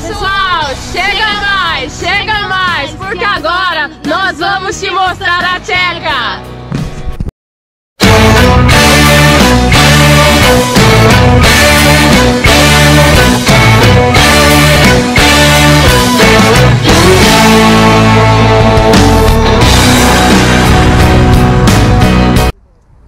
Pessoal, chega mais, porque agora nós vamos te mostrar a tcheca.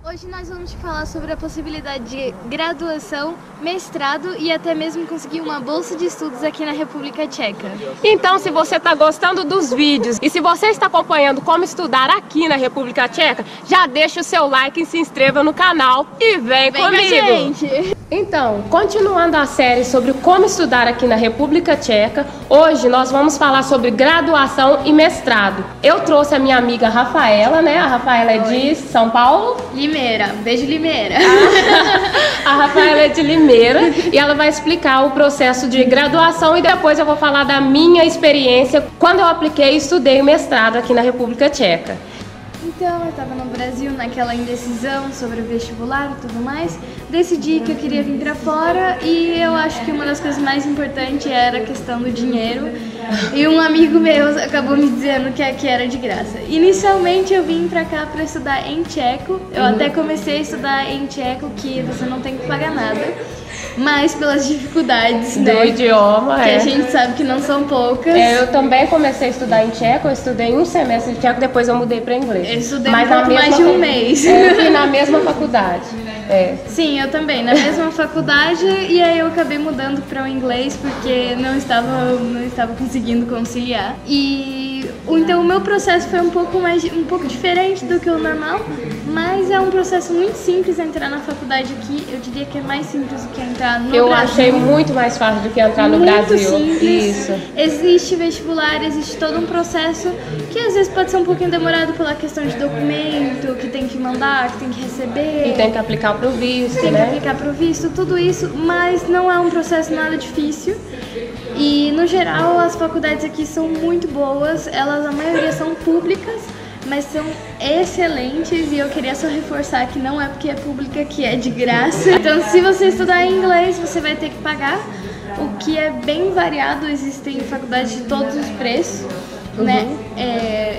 Hoje nós vamos te falar sobre a possibilidade de graduação, mestrado e até mesmo conseguir uma bolsa de estudos aqui na República Tcheca. Então, se você está gostando dos vídeos e se você está acompanhando como estudar aqui na República Tcheca, já deixa o seu like e se inscreva no canal e vem comigo! Com a gente. Então, continuando a série sobre como estudar aqui na República Tcheca, hoje nós vamos falar sobre graduação e mestrado. Eu trouxe a minha amiga Rafaela, né? A Rafaela é de São Paulo? Limeira, beijo Limeira. A Rafaela é de Limeira e ela vai explicar o processo de graduação e depois eu vou falar da minha experiência quando eu apliquei e estudei o mestrado aqui na República Tcheca. Então, eu estava no Brasil naquela indecisão sobre o vestibular e tudo mais, decidi que eu queria vir para fora e eu acho que uma das coisas mais importantes era a questão do dinheiro e um amigo meu acabou me dizendo que aqui era de graça. Inicialmente eu vim para cá para estudar em tcheco, eu até comecei a estudar em tcheco que você não tem que pagar nada, mas pelas dificuldades do idioma, que a gente sabe que não são poucas. Eu também comecei a estudar em tcheco, eu estudei um semestre de tcheco, depois eu mudei para inglês. Eu estudei um pouco mais de um mês. Eu fui na mesma faculdade. Sim, eu também, na mesma faculdade, e aí eu acabei mudando para o inglês porque não estava conseguindo conciliar. E então o meu processo foi um pouco diferente do que o normal, mas é um processo muito simples entrar na faculdade aqui. Eu diria que é mais simples do que entrar no Brasil. Eu achei muito mais fácil do que entrar no Brasil. Simples. Isso. Existe vestibular, existe todo um processo que às vezes pode ser um pouquinho demorado pela questão de documento, que tem que mandar, que tem que receber. E tem que aplicar pro visto, Tem que aplicar pro visto, tudo isso, mas não é um processo nada difícil. E no geral as faculdades aqui são muito boas, a maioria são públicas, mas são excelentes e eu queria só reforçar que não é porque é pública que é de graça. Então se você estudar em inglês você vai ter que pagar, o que é bem variado, existem faculdades de todos os preços. Né?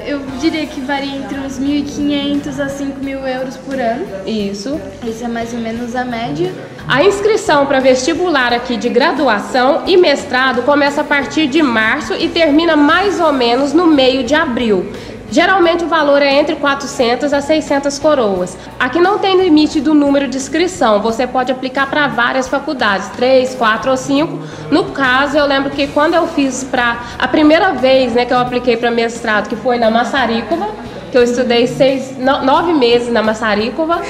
Eu diria que varia entre uns 1.500 a 5.000 euros por ano. Isso é mais ou menos a média. A inscrição para vestibular aqui de graduação e mestrado começa a partir de março e termina mais ou menos no meio de abril. Geralmente o valor é entre 400 a 600 coroas. Aqui não tem limite do número de inscrição, você pode aplicar para várias faculdades, 3, 4 ou 5. No caso, eu lembro que quando eu fiz a primeira vez, né, que eu apliquei para mestrado, que foi na Massaricova, que eu estudei 9 meses na Massaricova,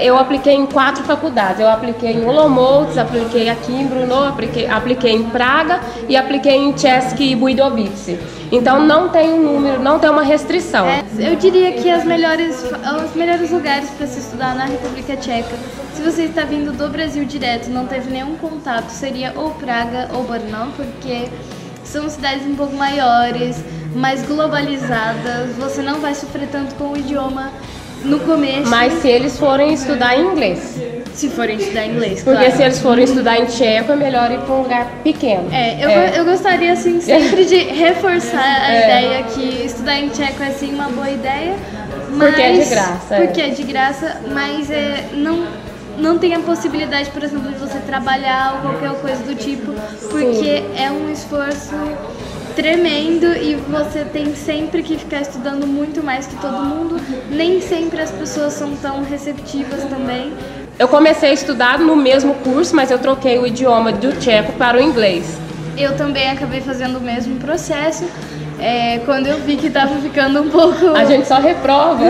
eu apliquei em 4 faculdades. Eu apliquei em Olomouc, apliquei aqui em Brno, apliquei em Praga e apliquei em Český Budějovice. Então não tem um número, não tem uma restrição. Eu diria que os melhores lugares para se estudar na República Tcheca, se você está vindo do Brasil direto, não teve nenhum contato, seria ou Praga ou Brno, porque são cidades um pouco maiores, mais globalizadas, você não vai sofrer tanto com o idioma no começo. Mas se eles forem estudar em inglês. Se forem estudar inglês, porque claro. Se eles forem estudar em tcheco, é melhor ir para um lugar pequeno. Eu gostaria assim sempre de reforçar a ideia que estudar em tcheco é sim uma boa ideia, mas porque é de graça. Porque é de graça, mas não tem a possibilidade, por exemplo, de você trabalhar ou qualquer coisa do tipo, porque é um esforço tremendo e você tem sempre que ficar estudando muito mais que todo mundo. Nem sempre as pessoas são tão receptivas também. Eu comecei a estudar no mesmo curso, mas eu troquei o idioma do tcheco para o inglês. Eu também acabei fazendo o mesmo processo. Quando eu vi que estava ficando um pouco... A gente só reprova.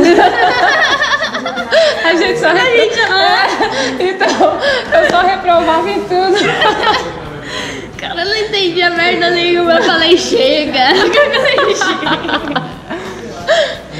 A gente só reprova. Então, eu só reprovava em tudo. Cara, eu não entendi a merda nenhuma, eu falei chega.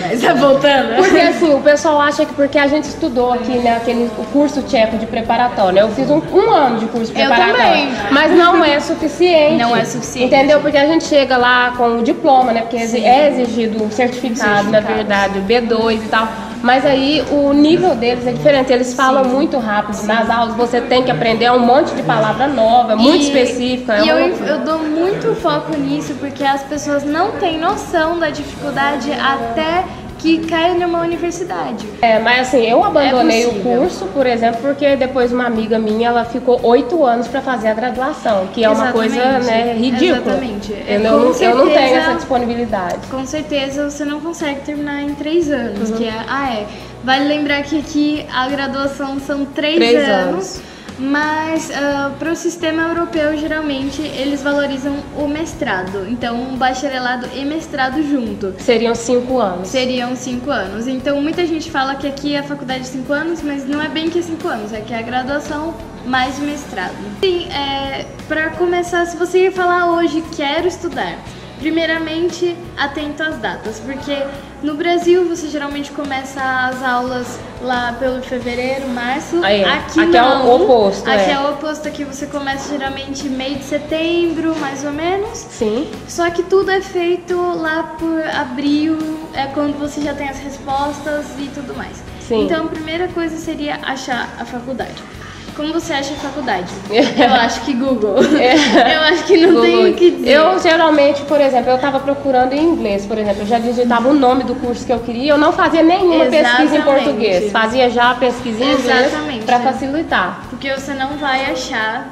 Mas tá voltando. Porque assim, o pessoal acha que porque a gente estudou aqui, né, o curso tcheco de preparatório, né? Eu fiz um ano de curso preparatório. Eu também. Mas não é suficiente. Não é suficiente. Entendeu? Porque a gente chega lá com o diploma, né? Porque é exigido um certificado, na verdade, o B2 e tal. Mas aí o nível deles é diferente, eles falam muito rápido. Nas aulas você tem que aprender um monte de palavra nova, muito específica. E eu dou muito foco nisso, porque as pessoas não têm noção da dificuldade até que cai numa universidade. Mas assim, eu abandonei o curso, por exemplo, porque depois uma amiga minha, ela ficou 8 anos para fazer a graduação, que é uma coisa, né, ridícula. Exatamente. Eu não tenho essa disponibilidade. Com certeza você não consegue terminar em 3 anos, Vale lembrar que aqui a graduação são 3 anos. Mas para o sistema europeu, geralmente, eles valorizam o mestrado. Então, um bacharelado e mestrado junto. Seriam 5 anos. Seriam 5 anos. Então, muita gente fala que aqui a faculdade é 5 anos, mas não é bem que é 5 anos. É que é a graduação mais o mestrado. Sim, para começar, se você ia falar hoje, quero estudar. Primeiramente, atento às datas, porque no Brasil você geralmente começa as aulas lá pelo fevereiro, março. Aqui não. É o oposto. Aqui é o oposto, aqui você começa geralmente meio de setembro, mais ou menos. Sim. Só que tudo é feito lá por abril, é quando você já tem as respostas e tudo mais. Sim. Então a primeira coisa seria achar a faculdade. Como você acha a faculdade? Eu acho que Google. Eu acho que não tem o que dizer. Eu geralmente, por exemplo, eu estava procurando em inglês, por exemplo, eu já digitava o nome do curso que eu queria, eu não fazia nenhuma pesquisa em português, fazia já a pesquisa em inglês para facilitar. Porque você não vai achar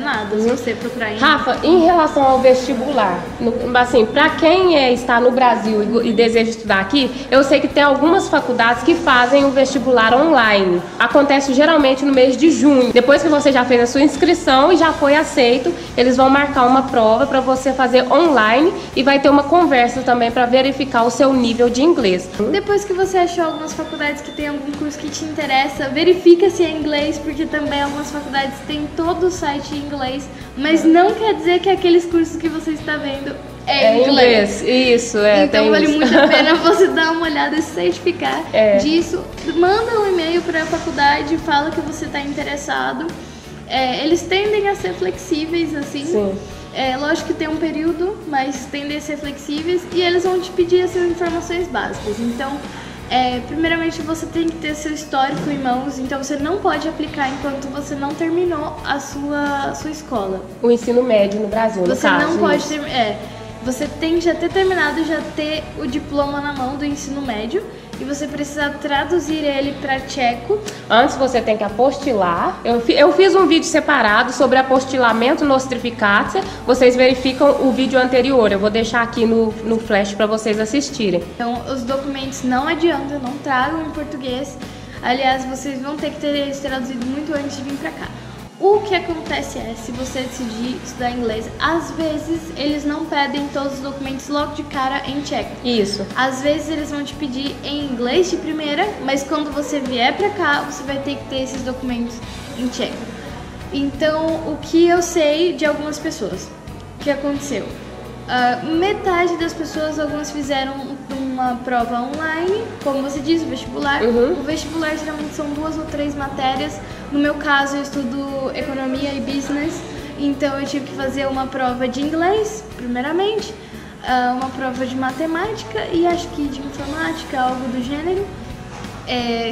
nada se você procurar em inglês. Rafa, em relação ao vestibular, assim, para quem está no Brasil e deseja estudar aqui, eu sei que tem algumas faculdades que fazem o vestibular online. Acontece geralmente no mês de junho. Depois que você já fez a sua inscrição e já foi aceito, eles vão marcar uma prova para você fazer online e vai ter uma conversa também para verificar o seu nível de inglês. Depois que você achou algumas faculdades que tem algum curso que te interessa, verifica se é inglês, porque também algumas faculdades têm todo o site em inglês, mas não quer dizer que aqueles cursos que você está vendo é inglês. Isso, Então vale muito a pena você dar uma olhada e certificar disso. Manda um e-mail para a faculdade, fala que você está interessado. Eles tendem a ser flexíveis, assim. Sim. Lógico que tem um período, mas tendem a ser flexíveis e eles vão te pedir essas informações básicas. Então, primeiramente você tem que ter seu histórico em mãos, então você não pode aplicar enquanto você não terminou a sua escola. O ensino médio no Brasil, no caso. Você não pode você tem que já ter terminado, já ter o diploma na mão do ensino médio e você precisa traduzir ele para tcheco. Antes você tem que apostilar. Eu fiz um vídeo separado sobre apostilamento nostrifikacja. Vocês verificam o vídeo anterior. Eu vou deixar aqui no flash para vocês assistirem. Então, os documentos não adianta, não tragam em português. Aliás, vocês vão ter que ter eles traduzidos muito antes de vir para cá. O que acontece se você decidir estudar inglês, às vezes eles não pedem todos os documentos logo de cara em tcheco. Isso. Às vezes eles vão te pedir em inglês de primeira, mas quando você vier pra cá, você vai ter que ter esses documentos em tcheco. Então, o que eu sei de algumas pessoas, o que aconteceu? Metade das pessoas, algumas fizeram uma prova online, como você diz, o vestibular. O vestibular geralmente são 2 ou 3 matérias. No meu caso, eu estudo economia e business, então eu tive que fazer uma prova de inglês, primeiramente, uma prova de matemática e acho que de informática, algo do gênero.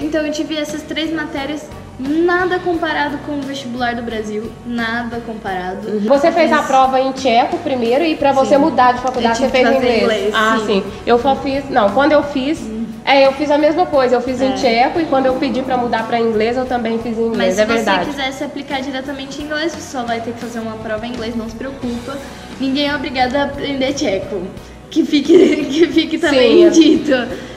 Então eu tive essas 3 matérias. Nada comparado com o vestibular do Brasil, nada comparado. Você fez a prova em tcheco primeiro e para você mudar de faculdade você fez em inglês? Sim. Eu só fiz, quando eu fiz, eu fiz a mesma coisa, eu fiz em tcheco e quando eu pedi para mudar para inglês eu também fiz em inglês, verdade. Mas se você quisesse aplicar diretamente em inglês, você só vai ter que fazer uma prova em inglês, não se preocupa. Ninguém é obrigado a aprender tcheco, que fique também dito.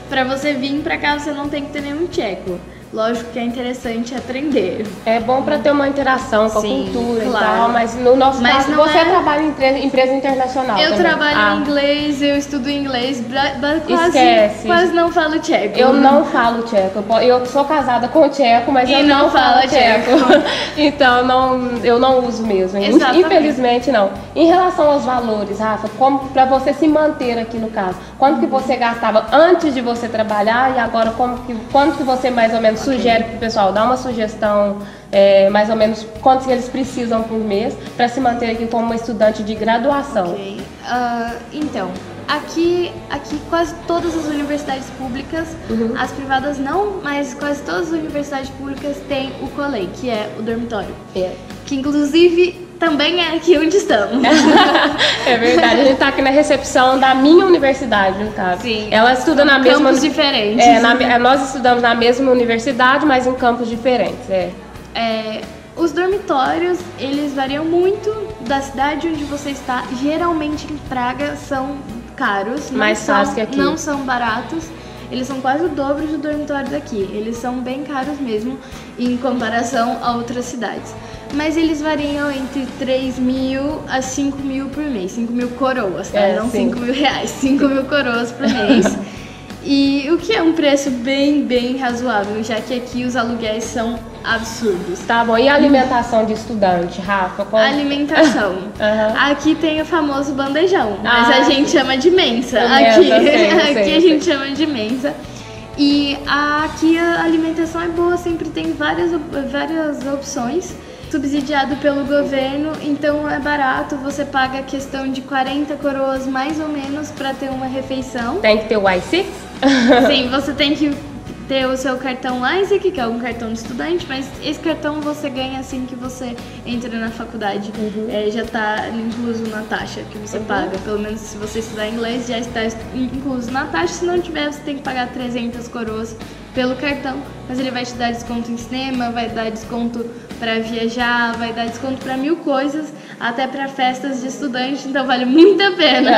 Para você vir para cá você não tem que ter nenhum tcheco. Lógico que é interessante aprender. É bom para ter uma interação com a cultura e tal, mas no nosso caso você trabalha em empresa internacional. Eu trabalho em inglês, eu estudo inglês, quase não falo tcheco. Eu não falo tcheco. Eu sou casada com tcheco, mas eu não falo tcheco. Então eu não uso mesmo. Exatamente. Infelizmente não. Em relação aos valores, Rafa, como para você se manter aqui no caso, quanto que você gastava antes de você trabalhar e agora quanto que você mais ou menos sugere para o pessoal, dá uma sugestão mais ou menos quantos eles precisam por mês para se manter aqui como uma estudante de graduação. Então, Aqui quase todas as universidades públicas, as privadas não, mas quase todas as universidades públicas têm o Colei, que é o dormitório. Que inclusive também é aqui onde estamos. É verdade, a gente tá aqui na recepção da minha universidade, no caso. Sim. Ela estuda na mesma... campos diferentes. Nós estudamos na mesma universidade, mas em campos diferentes, Os dormitórios, eles variam muito da cidade onde você está. Geralmente em Praga são caros. Mais caros que aqui. Não são baratos. Eles são quase o dobro do dormitório daqui. Eles são bem caros mesmo em comparação a outras cidades. Mas eles variam entre 3.000 a 5.000 por mês. 5.000 coroas, tá? Não 5.000 reais. 5.000 coroas por mês. E o que é um preço bem razoável, já que aqui os aluguéis são absurdos. Tá bom, e a alimentação de estudante, Rafa? Alimentação. Aqui tem o famoso bandejão, mas a gente chama de mensa. Aqui a gente chama de mensa. E aqui a alimentação é boa, sempre tem várias opções. Subsidiado pelo governo, então é barato, você paga a questão de 40 coroas mais ou menos para ter uma refeição. Tem que ter o I6? Sim, você tem que ter o seu cartão LASIK, que é um cartão de estudante, mas esse cartão você ganha assim que você entra na faculdade. Já está incluso na taxa que você paga, pelo menos se você estudar inglês já está incluso na taxa, se não tiver você tem que pagar 300 coroas pelo cartão, mas ele vai te dar desconto em cinema, vai dar desconto para viajar, vai dar desconto para 1000 coisas, até para festas de estudante, então vale muito a pena.